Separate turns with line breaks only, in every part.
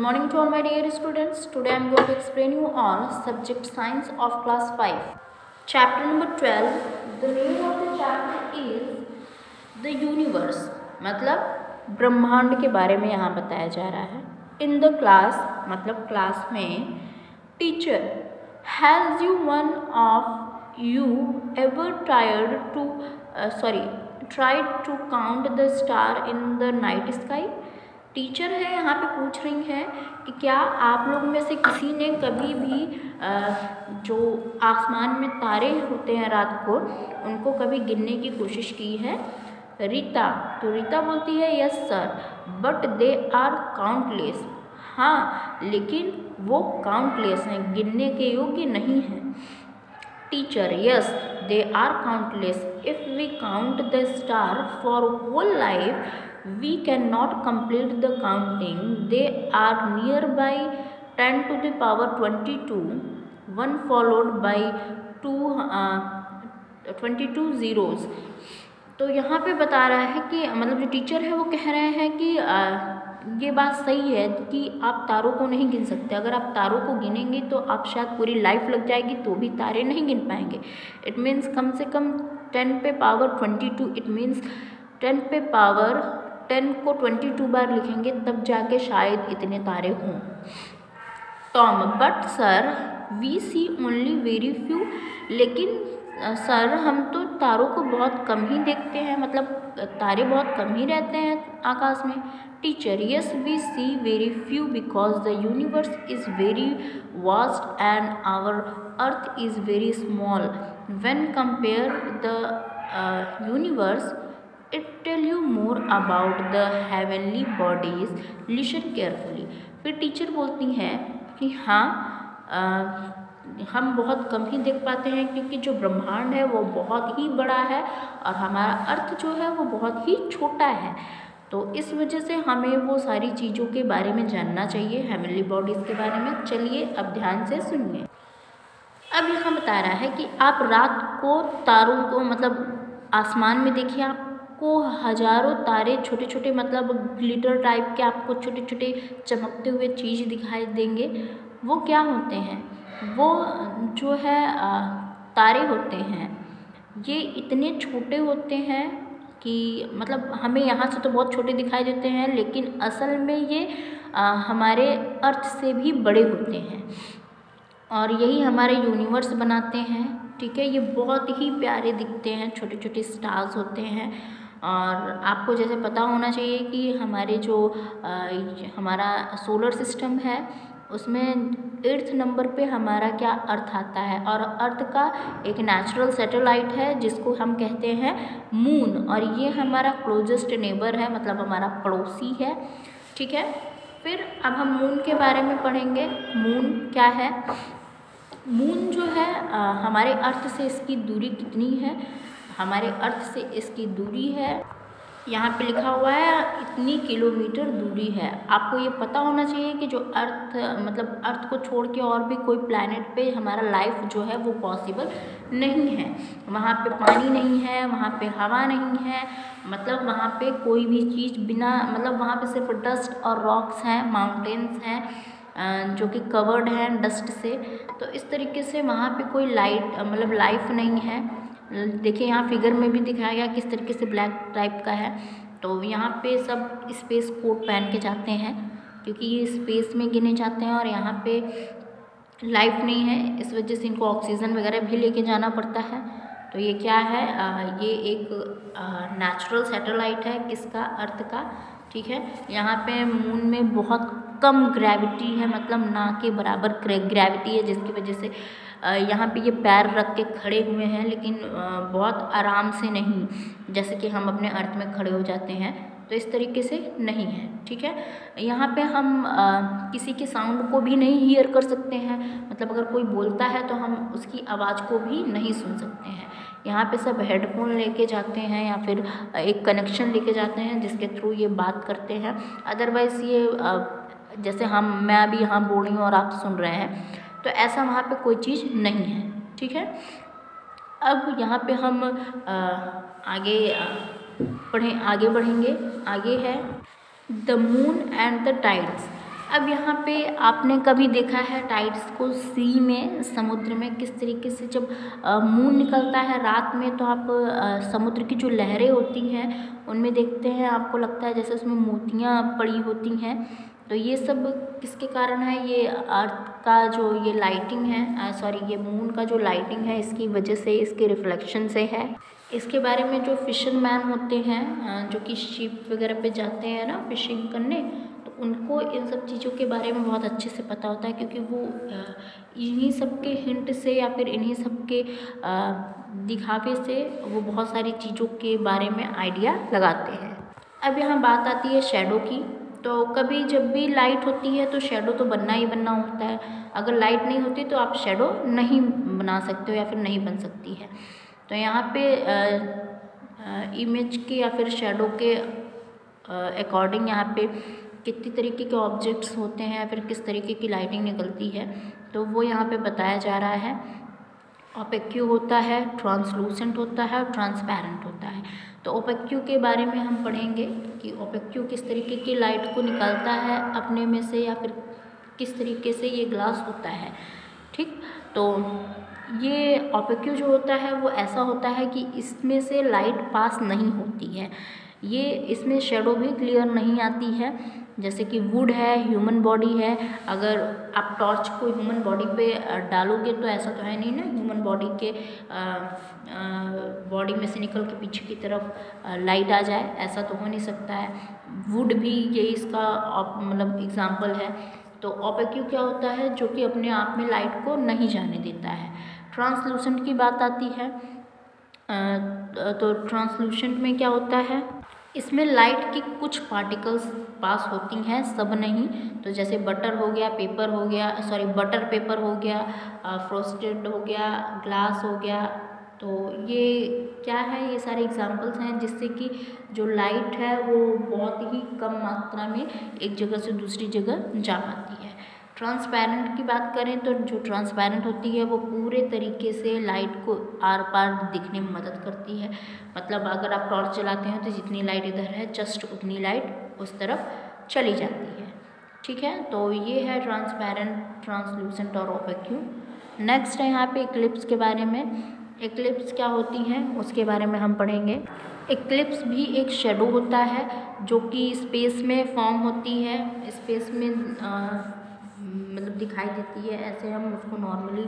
Good morning to all my dear students. Today I am going to explain you all subject science of class 5. Chapter number 12. The name of the chapter is the universe. मतलब ब्रह्मांड के बारे में यहाँ बताया जा रहा है. In the class मतलब क्लास में teacher has you one of you ever tried to count the star in the night sky. Teacher है यहाँ पे पूछ रही हैं कि क्या आप लोग में से किसी ने कभी भी जो आसमान में तारे होते हैं रात को उनको कभी गिनने की कोशिश की है. रीता तो रीता बोलती है yes sir but they are countless. हाँ लेकिन वो काउंटलेस हैं, गिनने के योग्य नहीं हैं. Teacher yes they are countless. If we count the star for whole life we cannot complete the counting. They are nearby 10 to the power 22, one followed by 22 zeros. तो यहाँ पे बता रहा है कि मतलब जो टीचर है वो कह रहे हैं कि ये बात सही है कि आप तारों को नहीं गिन सकते. अगर आप तारों को गिनेंगे तो आप शायद पूरी लाइफ लग जाएगी तो भी तारे नहीं गिन पाएंगे. इट मीन्स कम से कम 10 पे पावर 22. इट मीन्स 10 पे पावर 10 को 22 बार लिखेंगे तब जाके शायद इतने तारे हों. Tom but sir we see only very few. लेकिन सर हम तो तारों को बहुत कम ही देखते हैं, मतलब तारे बहुत कम ही रहते हैं आकाश में. Teacher yes we see very few because the universe is very vast and our earth is very small when compare the universe. It tell you more about the heavenly bodies. Listen carefully. फिर teacher बोलती हैं कि हाँ हम बहुत कम ही देख पाते हैं क्योंकि जो ब्रह्मांड है वो बहुत ही बड़ा है और हमारा अर्थ जो है वो बहुत ही छोटा है. तो इस वजह से हमें वो सारी चीज़ों के बारे में जानना चाहिए, हेवनली बॉडीज़ के बारे में. चलिए अब ध्यान से सुनिए. अब यहाँ बता रहा है कि आप रात को तारों को मतलब आसमान में देखिए, आप को हजारों तारे छोटे छोटे मतलब ग्लिटर टाइप के आपको छोटे छोटे चमकते हुए चीज़ दिखाई देंगे. वो क्या होते हैं? वो जो है तारे होते हैं ये इतने छोटे होते हैं कि मतलब हमें यहाँ से तो बहुत छोटे दिखाई देते हैं लेकिन असल में ये हमारे अर्थ से भी बड़े होते हैं और यही हमारे यूनिवर्स बनाते हैं. ठीक है, ये बहुत ही प्यारे दिखते हैं, छोटे छोटे स्टार्स होते हैं. और आपको जैसे पता होना चाहिए कि हमारे जो हमारा सोलर सिस्टम है उसमें 8th नंबर पे हमारा क्या अर्थ आता है और अर्थ का एक नेचुरल सैटेलाइट है जिसको हम कहते हैं मून और ये हमारा क्लोजेस्ट नेबर है, मतलब हमारा पड़ोसी है. ठीक है, फिर अब हम मून के बारे में पढ़ेंगे. मून क्या है? मून जो है हमारे अर्थ से इसकी दूरी कितनी है? हमारे अर्थ से इसकी दूरी है यहाँ पे लिखा हुआ है इतनी किलोमीटर दूरी है. आपको ये पता होना चाहिए कि जो अर्थ मतलब अर्थ को छोड़ के और भी कोई प्लैनेट पे हमारा लाइफ जो है वो पॉसिबल नहीं है. वहाँ पे पानी नहीं है, वहाँ पे हवा नहीं है, मतलब वहाँ पे कोई भी चीज़ बिना मतलब वहाँ पे सिर्फ डस्ट और रॉक्स हैं, माउंटेन्स हैं जो कि कवर्ड हैं डस्ट से. तो इस तरीके से वहाँ पे कोई मतलब लाइफ नहीं है. देखिए यहाँ फिगर में भी दिखाया गया किस तरीके से ब्लैक टाइप का है. तो यहाँ पे सब स्पेस कोट पहन के जाते हैं क्योंकि ये स्पेस में गिने जाते हैं और यहाँ पे लाइफ नहीं है, इस वजह से इनको ऑक्सीजन वगैरह भी लेके जाना पड़ता है. तो ये क्या है? ये एक नेचुरल सैटेलाइट है किसका? अर्थ का. ठीक है, यहाँ पे मून में बहुत कम ग्रेविटी है, मतलब ना के बराबर ग्रेविटी है जिसकी वजह से यहाँ पे ये पैर रख के खड़े हुए हैं लेकिन बहुत आराम से नहीं, जैसे कि हम अपने अर्थ में खड़े हो जाते हैं. तो इस तरीके से नहीं है. ठीक है, यहाँ पे हम किसी के साउंड को भी नहीं हियर कर सकते हैं, मतलब अगर कोई बोलता है तो हम उसकी आवाज़ को भी नहीं सुन सकते हैं. यहाँ पे सब हेडफोन लेके जाते हैं या फिर एक कनेक्शन लेके जाते हैं जिसके थ्रू ये बात करते हैं. अदरवाइज़ ये जैसे मैं अभी यहाँ बोल रही हूँ और आप सुन रहे हैं तो ऐसा वहाँ पे कोई चीज़ नहीं है. ठीक है, अब यहाँ पे हम आगे बढ़ेंगे. आगे है the moon and the tides. अब यहाँ पे आपने कभी देखा है टाइड्स को, सी में, समुद्र में किस तरीके से जब मून निकलता है रात में तो आप समुद्र की जो लहरें होती हैं उनमें देखते हैं, आपको लगता है जैसे उसमें मोतियाँ पड़ी होती हैं। तो ये सब किसके कारण है? ये अर्थ का जो ये लाइटिंग है, सॉरी ये मून का जो लाइटिंग है इसकी वजह से, इसके रिफ्लेक्शन से है। इसके बारे में जो फिशरमैन होते हैं जो कि शिप वगैरह पे जाते हैं ना फिशिंग करने, तो उनको इन सब चीज़ों के बारे में बहुत अच्छे से पता होता है, क्योंकि वो इन्हीं सब के हिंट से या फिर इन्हीं सब के दिखावे से वो बहुत सारी चीज़ों के बारे में आइडिया लगाते हैं। अब यहाँ बात आती है शैडो की। तो कभी जब भी लाइट होती है तो शैडो तो बनना ही बनना होता है। अगर लाइट नहीं होती तो आप शैडो नहीं बना सकते हो या फिर नहीं बन सकती है। तो यहाँ पे इमेज के या फिर शैडो के अकॉर्डिंग यहाँ पे कितनी तरीके के ऑब्जेक्ट्स होते हैं या फिर किस तरीके की लाइटिंग निकलती है तो वो यहाँ पे बताया जा रहा है। ओपेक्यू होता है, ट्रांसलूसेंट होता है और ट्रांसपेरेंट होता है। तो ओपेक्यू के बारे में हम पढ़ेंगे कि ओपेक्यू किस तरीके की लाइट को निकालता है अपने में से या फिर किस तरीके से ये ग्लास होता है। ठीक, तो ये ओपेक्यू जो होता है वो ऐसा होता है कि इसमें से लाइट पास नहीं होती है, ये इसमें शैडो भी क्लियर नहीं आती है। जैसे कि वुड है, ह्यूमन बॉडी है, अगर आप टॉर्च को ह्यूमन बॉडी पे डालोगे तो ऐसा तो है नहीं ना, ह्यूमन बॉडी के बॉडी में से निकल के पीछे की तरफ लाइट आ जाए, ऐसा तो हो नहीं सकता है। वुड भी यही इसका मतलब एग्जाम्पल है। तो ओपेक्यू क्या होता है? जो कि अपने आप में लाइट को नहीं जाने देता है। ट्रांसलूसेंट की बात आती है तो ट्रांसलूसेंट में क्या होता है? इसमें लाइट की कुछ पार्टिकल्स पास होती हैं, सब नहीं। तो जैसे बटर हो गया, पेपर हो गया, सॉरी बटर पेपर हो गया, फ्रोस्टेड हो गया, ग्लास हो गया। तो ये क्या है? ये सारे एग्जांपल्स हैं जिससे कि जो लाइट है वो बहुत ही कम मात्रा में एक जगह से दूसरी जगह जा पाती है। ट्रांसपेरेंट की बात करें तो जो ट्रांसपेरेंट होती है वो पूरे तरीके से लाइट को आर पार दिखने में मदद करती है। मतलब अगर आप टॉर्च जलाते हैं तो जितनी लाइट इधर है जस्ट उतनी लाइट उस तरफ चली जाती है। ठीक है, तो ये है ट्रांसपेरेंट, ट्रांसलूसेंट और ओपेक्यू। नेक्स्ट है यहाँ पे इक्लिप्स के बारे में। इक्लिप्स क्या होती हैं उसके बारे में हम पढ़ेंगे। इक्लिप्स भी एक शेडो होता है जो कि स्पेस में फॉर्म होती है, स्पेस में मतलब दिखाई देती है, ऐसे हम उसको नॉर्मली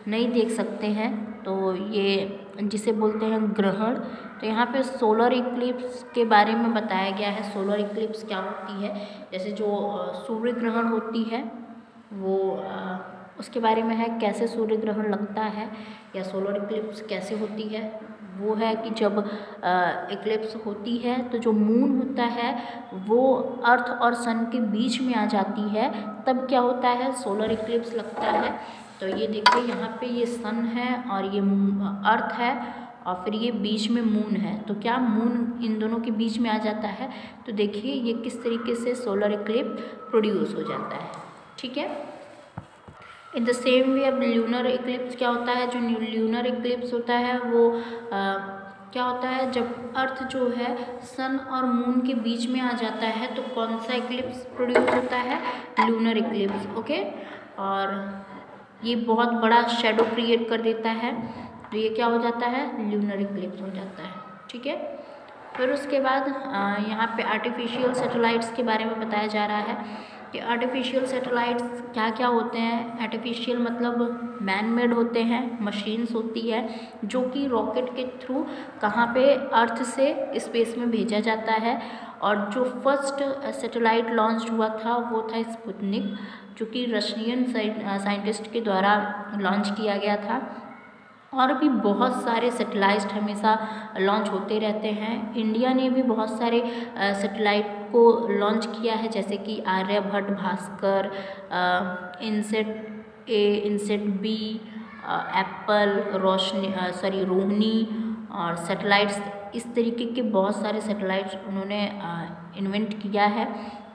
नहीं देख सकते हैं। तो ये जिसे बोलते हैं ग्रहण। तो यहाँ पे सोलर इक्लिप्स के बारे में बताया गया है। सोलर इक्लिप्स क्या होती है? जैसे जो सूर्य ग्रहण होती है वो उसके बारे में है, कैसे सूर्य ग्रहण लगता है या सोलर इक्लिप्स कैसे होती है। वो है कि जब इक्लिप्स होती है तो जो मून होता है वो अर्थ और सन के बीच में आ जाती है, तब क्या होता है? सोलर इक्लिप्स लगता है। तो ये देखिए यहाँ पे ये सन है और ये अर्थ है और फिर ये बीच में मून है। तो क्या मून इन दोनों के बीच में आ जाता है, तो देखिए ये किस तरीके से सोलर इक्लिप्स प्रोड्यूस हो जाता है। ठीक है, इन द सेम वे अब ल्यूनर इक्लिप्स क्या होता है? जो ल्यूनर इक्लिप्स होता है वो क्या होता है? जब अर्थ जो है सन और मून के बीच में आ जाता है तो कौन सा इक्लिप्स प्रोड्यूस होता है? Lunar Eclipse. ओके, और ये बहुत बड़ा शेडो क्रिएट कर देता है, तो ये क्या हो जाता है? ल्यूनर इक्लिप्स हो जाता है। ठीक है, फिर उसके बाद यहाँ पे आर्टिफिशियल सैटेलाइट्स के बारे में बताया जा रहा है कि आर्टिफिशियल सैटेलाइट्स क्या क्या होते हैं। आर्टिफिशियल मतलब मैन मेड होते हैं, मशीन्स होती है जो कि रॉकेट के थ्रू कहाँ पे? अर्थ से स्पेस में भेजा जाता है। और जो फर्स्ट सैटेलाइट लॉन्च हुआ था वो था स्पुतनिक, जो कि रशियन साइंटिस्ट के द्वारा लॉन्च किया गया था। और भी बहुत सारे सैटेलाइट हमेशा लॉन्च होते रहते हैं। इंडिया ने भी बहुत सारे सैटेलाइट को लॉन्च किया है, जैसे कि आर्यभट्ट, भास्कर, इनसेट ए, इनसेट बी, एप्पल, रोहिणी और सैटेलाइट्स। इस तरीके के बहुत सारे सैटेलाइट्स उन्होंने इन्वेंट किया है,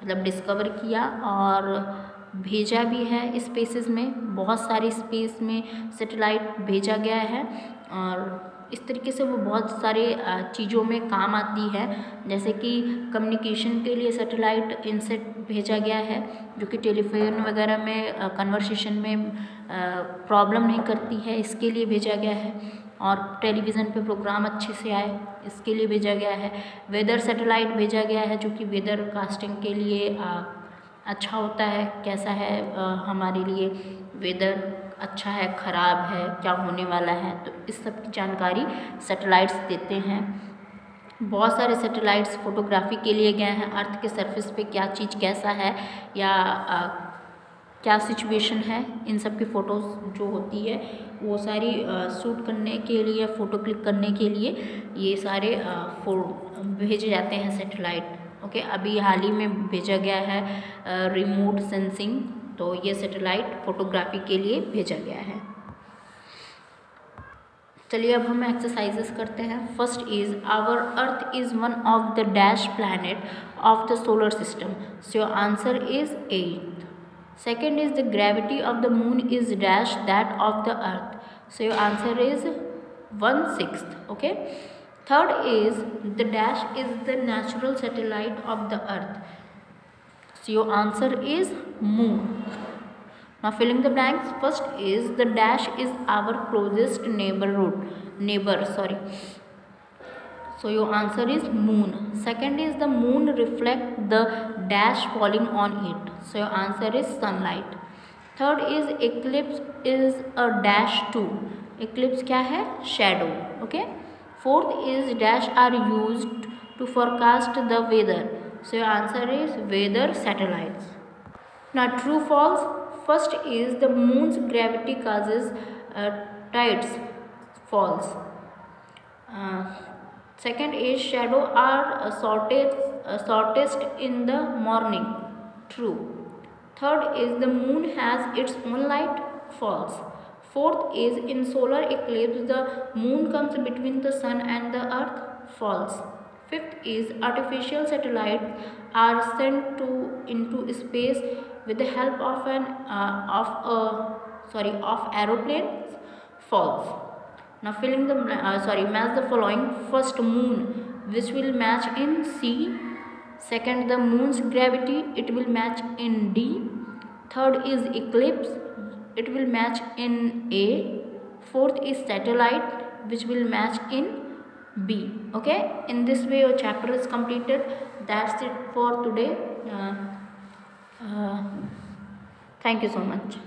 मतलब डिस्कवर किया और भेजा भी है स्पेसेस में। बहुत सारे स्पेस में सैटेलाइट भेजा गया है और इस तरीके से वो बहुत सारे चीज़ों में काम आती है। जैसे कि कम्युनिकेशन के लिए सैटेलाइट इनसेट भेजा गया है, जो कि टेलीफोन वगैरह में कन्वर्सेशन में प्रॉब्लम नहीं करती है, इसके लिए भेजा गया है। और टेलीविज़न पे प्रोग्राम अच्छे से आए, इसके लिए भेजा गया है। वेदर सैटेलाइट भेजा गया है, जो कि वेदर कास्टिंग के लिए अच्छा होता है, कैसा है हमारे लिए वेदर अच्छा है, ख़राब है, क्या होने वाला है, तो इस सब की जानकारी सैटेलाइट्स देते हैं। बहुत सारे सैटेलाइट्स फोटोग्राफी के लिए गए हैं, अर्थ के सरफेस पे क्या चीज़ कैसा है या क्या सिचुएशन है, इन सब की फ़ोटोज़ जो होती है वो सारी शूट करने के लिए, फ़ोटो क्लिक करने के लिए ये सारे भेजे जाते हैं सैटेलाइट। ओके, अभी हाल ही में भेजा गया है रिमोट सेंसिंग, तो ये सैटेलाइट फोटोग्राफी के लिए भेजा गया है। चलिए अब हम एक्सरसाइजेस करते हैं। First is our earth is one of the dash planet of the solar system, so your answer is 8th। Second is the gravity of the moon is dash that of the earth, so your answer is 1/6. Okay. Third is the dash is the natural satellite of the earth, so your answer is moon. Now filling the blanks. First is the dash is our closest neighbor, so your answer is moon. Second is the moon reflect the dash falling on it, so your answer is sunlight. Third is eclipse is a dash too, eclipse क्या है, shadow. Okay. Fourth is dash are used to forecast the weather, so your answer is weather satellites. Now true false. First is the moon's gravity causes tides, false. Second is shadow are shortest in the morning, true. Third is the moon has its own light, false. Fourth is in solar eclipse the moon comes between the sun and the earth, false. Fifth is artificial satellites are sent into space with the help of aeroplanes, false. Now filling the match the following. First, moon, which will match in C. Second, the moon's gravity, it will match in D. Third is eclipse, it will match in A. Fourth is satellite, which will match in B. Okay, in this way your chapter is completed. That's it for today. Thank you so much.